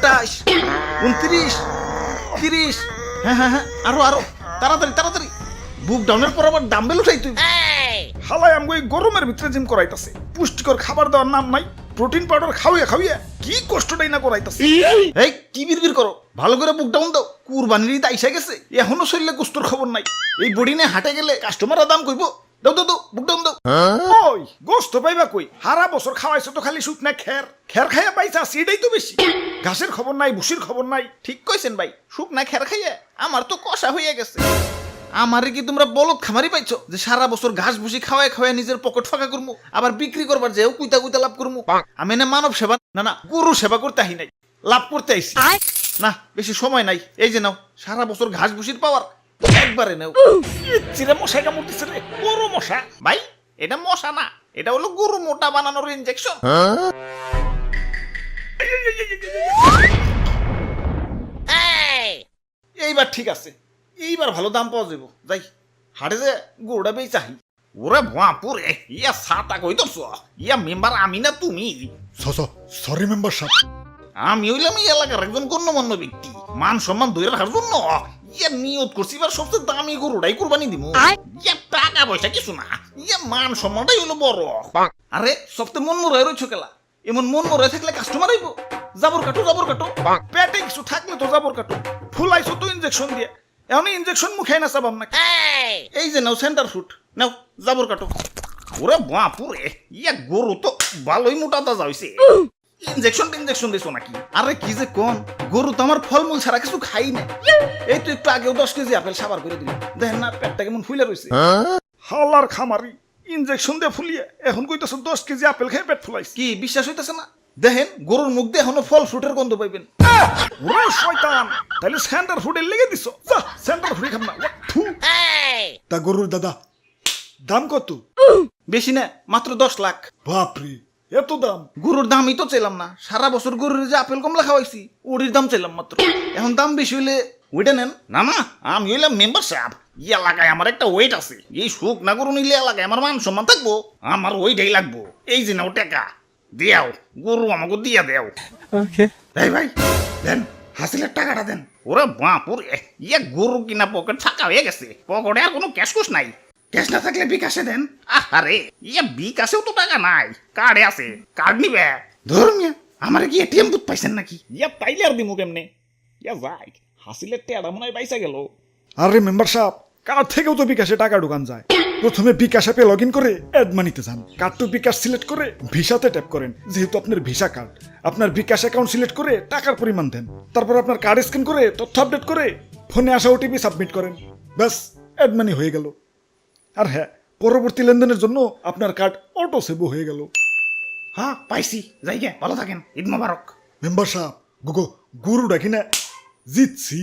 28, 29, 30। হ্যাঁ হ্যাঁ হ্যাঁ, আরো তাড়াতাড়ি তাড়াতাড়ি। বুক ডাউনের পর আবার ডাম্বেল উঠাই তুই। হালাই আমগো এই গরমের ভিতরে জিম করাইতাছে, পুষ্টিকর খাবার দেওয়ার নাম নাই, প্রোটিন পাউডার খাওয়াইয়া কি কষ্টটাই না করাইতাছে। এই কি বিড়বিড় করো, ভালো করে বুক ডাউন দাও। কুরবানির ঈদ আইসা গেছে, এখনো শরীরে গোস্তর খবর নাই। এই বডি নিয়ে হাটে গেলে কাস্টমাররা দাম কইবো। দাও দাও দাও, বুক ডাউন দাও। ওই গোস্ত পাইবা কই? হারা বছর খাওয়াইছো তো খালি শুকনা খের খাইয়া পাইছা, সেটাই তো বেশি। ঘাসের খবর নাই, ভুসির খবর নাই। ঠিক কইছেন ভাই, শুকনা খের খাইয়া আমার তো কষা হইয়া গেছে। আমারে কি তোমরা বলদ খামারি পাইছো যে সারা বছর ঘাস ভুসি খাওয়ায় খাওয়ায় নিজের পকেট ফাঁকা করবো, আবার বিক্রি করবার যেও কুইতা কুইতা লাভ করবো? আমি না মানব সেবা না গরু সেবা করতে আহি নাই, লাভ করতে আইছি। না বেশি সময় নাই, এই যে নাও সারা বছর ঘাস ভুসির পাওয়ার একবারে নাও। চিরে মশাই কামড়তেছে রে, বড় মশা। ভাই এটা মশা না, এটা হলো গরু মোটা বানানোর ইনজেকশন। এইবার ঠিক আছে, এইবার ভালো দাম পাওয়া যাবো। যাই হাটে যে গরুটা বেই চাহি। ওরে বাপুরে, ইয়া ছাতা কই ধরছ? ইয়া মেম্বার আমি না তুমি? সরি মেম্বার সাহেব। আমি হইলাম এই এলাকার একজন গণ্যমান্য ব্যক্তি, মান সম্মান ধরে রাখার জন্য ইয়া নিয়ত করছি এবার সবচেয়ে দামি গরুটাই কুরবানি দিব। ইয়া টাকা পয়সা কিছু না, ইয়া মান সম্মানটাই হলো বড়। আরে সবচেয়ে মন মরে রয়েছ কেলা, এমন মন মরে থাকলে কাস্টমার আইব। জাবর কাটো জাবর কাটো, পেটে কিছু থাকলে তো জাবর কাটো। ফুলাইছো তো ইনজেকশন দিয়ে, এখন ইনজেকশন মুখে না চাবাম না। এই যে নাও সেন্টার ফুট, নাও জাবর কাটো। ওরে বাপুরে, ইয়া গরু তো ভালোই মোটা তাজা হইছে। ইনজেকশন দিছো নাকি? আরে কি যে কোন, গরু তো আমার ফলমূল ছাড়া কিছু খাই না। এই তো একটু আগেও 10 কেজি আপেল সাবার করে দিল, দেখেন না পেটটা কেমন ফুলে রয়েছে। হালার খামারি, ইনজেকশন দিয়ে ফুলিয়ে এখন কইতাছো 10 কেজি আপেল খেয়ে পেট ফুলাইছে। কি বিশ্বাস হইতেছে না? দেখেন গরুর মুখ দিয়ে এখনো ফল ফ্রুটের গন্ধ পাইবেন। ওরে শয়তান, তাহলে সেন্টার ফুডে লেগে দিছো। যা সেন্টার ফুডে খাম না। থু। তা গরুর দাদা দাম কত? বেশি না, মাত্র 10 লাখ। বাপরে, এত দাম? গরুর দামই তো চাইলাম না, সারা বছর গরুর যে আপেল কমলা খাওয়াইছি ওরির দাম চাইলাম মাত্র। এখন দাম বেশি হইলে ওইটা নেন। না না, আমি হইলাম মেম্বার সাহেব, এই এলাকায় আমার একটা ওয়েট আছে। এই সুখ না গরু নিলে এলাকায় আমার মান সম্মান থাকবো, আমার ওইটাই লাগবো। এই যে নাও টাকা দিয়াও, গরু আমাকে দিয়া দেও। এই ভাই দেন, হাসিলের টাকাটা দেন। ওরে বাপুরে, ইয়া গরু কিনা পকেট ফাঁকা হয়ে গেছে, পকেটে আর কোনো ক্যাশ কুশ নাই। ক্যাশ না থাকলে বিকাশে দেন। আরে ইয়া বিকাশেও তো টাকা নাই, কার্ডে আছে, কার্ড নিবে। ধরুন আমার কি এটিএম বুথ পাইছেন নাকি? ইয়া তাইলে আর দিমু কেমনে? ইয়া যাই, হাসিলের টেড়া মনে হয় পাইসা গেল। আরে মেম্বার সাহেব, কার্ড থেকেও তো বিকাশে টাকা ঢুকান যায়। প্রথমে বিকাশ অ্যাপে লগ ইন করে অ্যাড মানিতে যান, কার্ড টু বিকাশ সিলেক্ট করে ভিসাতে ট্যাপ করেন। যেহেতু আপনার ভিসা কার্ড, আপনার বিকাশ অ্যাকাউন্ট সিলেক্ট করে টাকার পরিমাণ দেন। তারপর আপনার কার্ড স্ক্যান করে তথ্য আপডেট করে ফোনে আসা ওটিপি সাবমিট করেন। ব্যাস, অ্যাড মানি হয়ে গেল। আর হ্যাঁ, পরবর্তী লেনদেনের জন্য আপনার কার্ড অটো সেভও হয়ে গেল। হ্যাঁ পাইছি, যাই গে, ভালো থাকেন, ঈদ মোবারক। মেম্বার সাহেব, গরু ডাকি না জিতছি।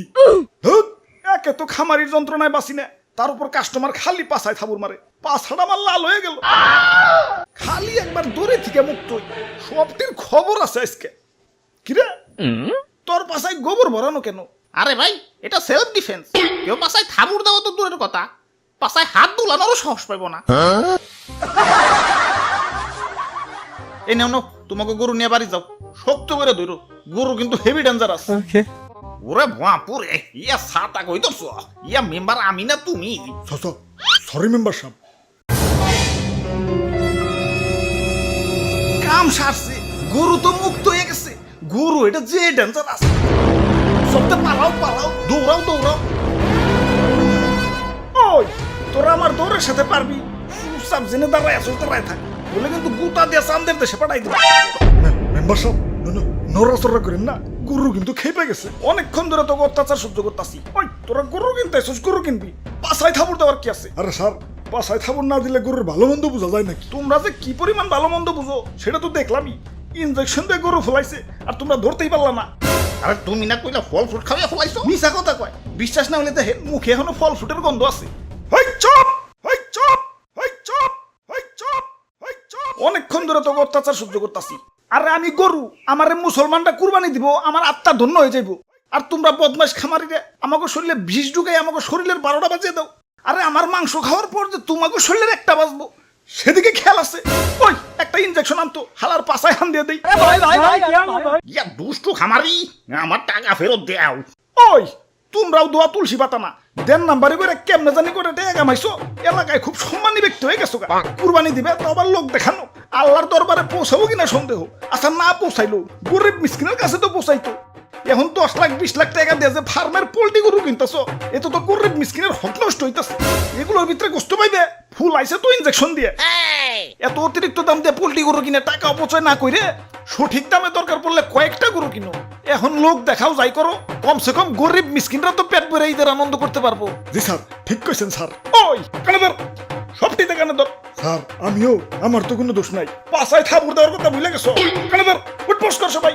ধুত, একে তো খামারির যন্ত্রণায় বাঁচি না, তার উপর কাস্টমার খালি পাছায় থাবুর মারে। পাছাটা আমার লাল হয়ে গেল। খালি একবার দূরে থেকে মুক্ত হই, সবটির খবর আছে আজকে। কিরে তোর পাছায় গোবর ভরানো কেন? আরে ভাই এটা সেলফ ডিফেন্স, কেউ পাশায় থাবুর দেওয়া তো দূরের কথা, পাশায় হাত দুলানোরও সাহস পাইব না। এই নাও নাও, তোমাকে গরু নিয়ে বাড়ি যাও, শক্ত করে ধরো, গরু কিন্তু হেভি ডেঞ্জারাস। ওরে বাপুরে, ইয়া ছাতা কই ধরছ? ইয়া মেম্বার আমি না তুমি? সরি মেম্বার সাহেব। কাম সারছে, গরু তো মুক্ত হয়ে গেছে। গরু এটা যে ডেঞ্জারাস, সবটা পালাও পালাও, দৌড়াও দৌড়াও। ওই তোরা আমার দৌড়ের সাথে পারবি? চুপচাপ জেনে দাঁড়ায় আসো, দাঁড়ায় থাক, বলে কিন্তু গুতা দিয়ে চান্দের দেশে পাঠাই দেবে। মেম্বার সাহেব নড়াচড়া করেন না, গরু কিন্তু খেপে গেছে। অনেকক্ষণ ধরে তোকে অত্যাচার সহ্য করতেছি। ওই তোরা গরু কিনতে আসছিস, গরু কিনবি, পাছায় থাবুর দেওয়ার কি আছে? আরে স্যার, পাছায় থাবুর না দিলে গরুর ভালো মন্দ বোঝা যায় নাকি? তোমরা যে কি পরিমাণ ভালো মন্দ বুঝো সেটা তো দেখলামই। ইনজেকশন দিয়ে গরু ফলাইছে আর তোমরা ধরতেই পারলা না। আরে তুমি না কইলা ফল ফ্রুট খাওয়া ফলাইছো? মিছা কথা কয়, বিশ্বাস না হলে দেখেন মুখে এখনো ফল ফ্রুটের গন্ধ আছে। হই চুপ, হই চুপ, হই চুপ, হই চুপ, হই চুপ। অনেকক্ষণ ধরে তোকে অত্যাচার সহ্য করতেছি। আরে আমি গরু, আমারে মুসলমানরা কুরবানি দিব, আমার আত্মা ধন্য হয়ে যাইব। আর তোমরা বদমাশ খামারিরা আমাকে শরীরে বিষ ঢুকাই আমাকে শরীরের 12টা বাজিয়ে দাও। আরে আমার মাংস খাওয়ার পর যে তোমাকে শরীরের একটা বাজবো, সেদিকে খেয়াল আছে। ওই একটা ইনজেকশন আনতো, হালার পাছায় হান দিয়ে দেই। ইয়া দুষ্টু খামারি, আমার টাকা ফেরত দেও। ওই তোমরাও দোয়া তুলসী পাতা না, দেন নাম্বারে করে কেমনে জানি করে টাকা কামাইছো। এলাকায় খুব সম্মানী ব্যক্তি হয়ে গেছো গা। কুরবানি দিবে তো আবার লোক দেখানো, আল্লাহর দরবারে পৌঁছাবো কিনা সন্দেহ। আচ্ছা না পৌঁছাইলো, গরিব মিসকিনের কাছে তো পৌঁছাইতো। এখন 10 লাখ 20 লাখ টাকা দিয়ে যে ফার্মের পোল্ট্রি গরু কিনতেছ, এত তো গরিব মিসকিনের হক নষ্ট হইতাছে। এগুলোর ভিতরে কষ্ট পাইবে, ফুল আইছে তো ইনজেকশন দিয়ে। এত অতিরিক্ত দাম দিয়ে পোল্ট্রি গরু কিনে টাকা অপচয় না করে সঠিক দামে দরকার পড়লে কয়েকটা গরু কিনো। এখন লোক দেখাও যাই করো, কমসে কম গরিব মিসকিনরা তো পেট ভরে ঈদের আনন্দ করতে পারবো। জি স্যার, ঠিক কইছেন স্যার। ওই কানে ধর, সবটিতে কানে ধর। স্যার আমিও, আমার তো কোনো দোষ নাই। পাশায় থাপুর দেওয়ার কথা ভুলে গেছো। কানে ধর, উঠবোস কর সবাই।